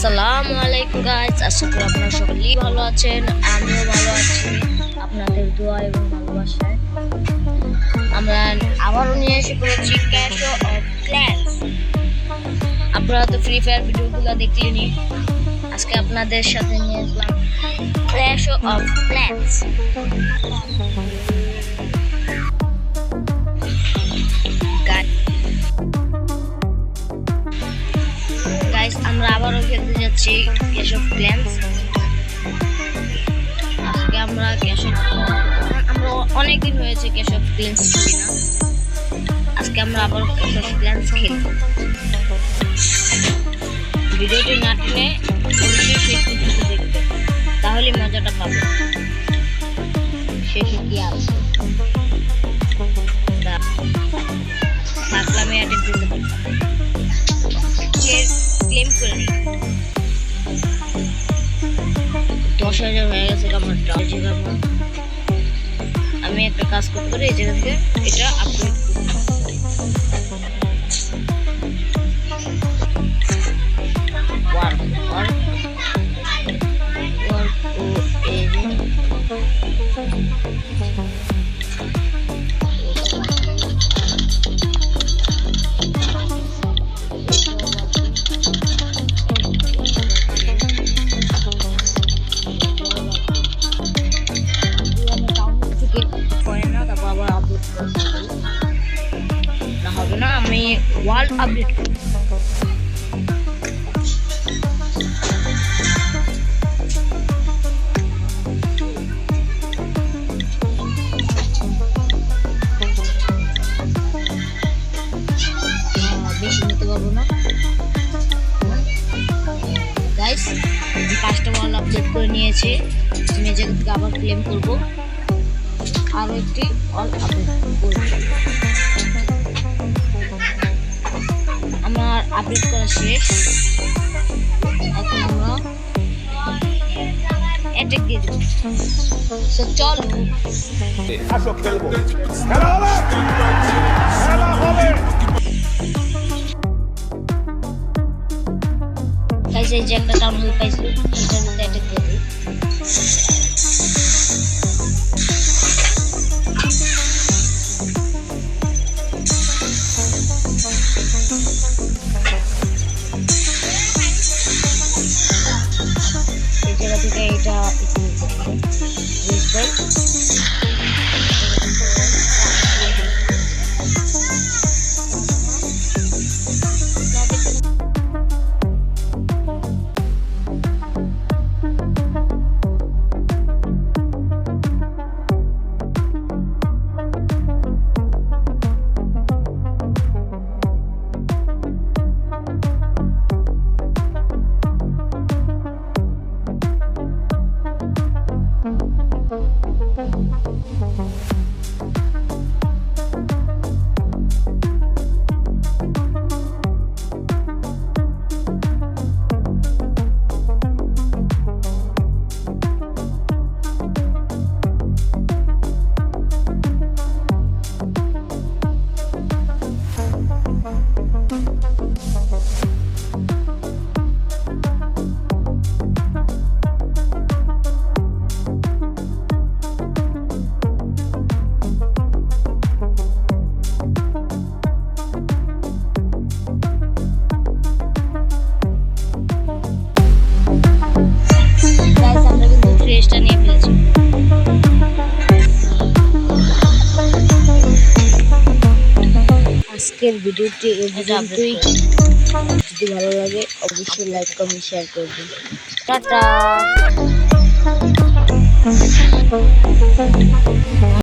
আসসালামু আলাইকুম গাইস, আশা করি আপনারা সকলেই ভালো আছেন। আমিও ভালো আছি আপনাদের দোয়া এবং ভালোবাসায়। আমরা আবারও নিয়ে এসে পড়েছি ক্ল্যাশ অফ ক্ল্যান্স। আপনারা তো ফ্রি ফায়ার ভিডিওগুলো দেখলেনই, আজকে আপনাদের সাথে নিয়ে আসলাম ক্ল্যাশ অফ ক্ল্যান্স। আমরা আবারও খেলতে যাচ্ছি ক্ল্যাশ অফ ক্ল্যান্স। আজকে আমরা অনেকদিন হয়েছে ক্ল্যাশ অফ ক্ল্যান্স খেলি না। আজকে আমরা আবার ক্ল্যাশ অফ ক্ল্যান্স খেলব। ভিডিওটি না টেনে অবশ্যই শেষ পর্যন্ত দেখবে, তাহলে মজাটা পাবে। শেষে কি আছে থাকলে আমি অ্যাটেন্ড করতে পারতাম। ক্লেম করে নিই 10,000 হয়ে গেছে আমার জায়গা। আমি একটা কাজ করতে পারি, এই জায়গা থেকে এটা আপলোড হবে না। আমি ওয়ার্ল্ড আপডেট করি। বেশি নিতে পারবো না গাইস। 5টা ওয়ার্ল্ড আপডেট করে নিয়েছি। আমি এই জায়গা থেকে আবার ক্লেম করবো, আরো একটি ওয়ার্ল্ড আপডেট করবো। আমার আপডেট করা শেষ। এখন আমরা অ্যাটাক দিয়ে দেব। চল আসো খেলবো। খেলা হবে, খেলা হবে। গাইস, এই যে একটা টাউন হল পাইছি, এটার মধ্যে অ্যাটাক দিয়ে দিই। এটা নিয়ে ফেলেছি। আজকের ভিডিওটি এই পর্যন্তই। যদি ভালো লাগে অবশ্যই লাইক কমেন্ট শেয়ার করবেন। টাটা।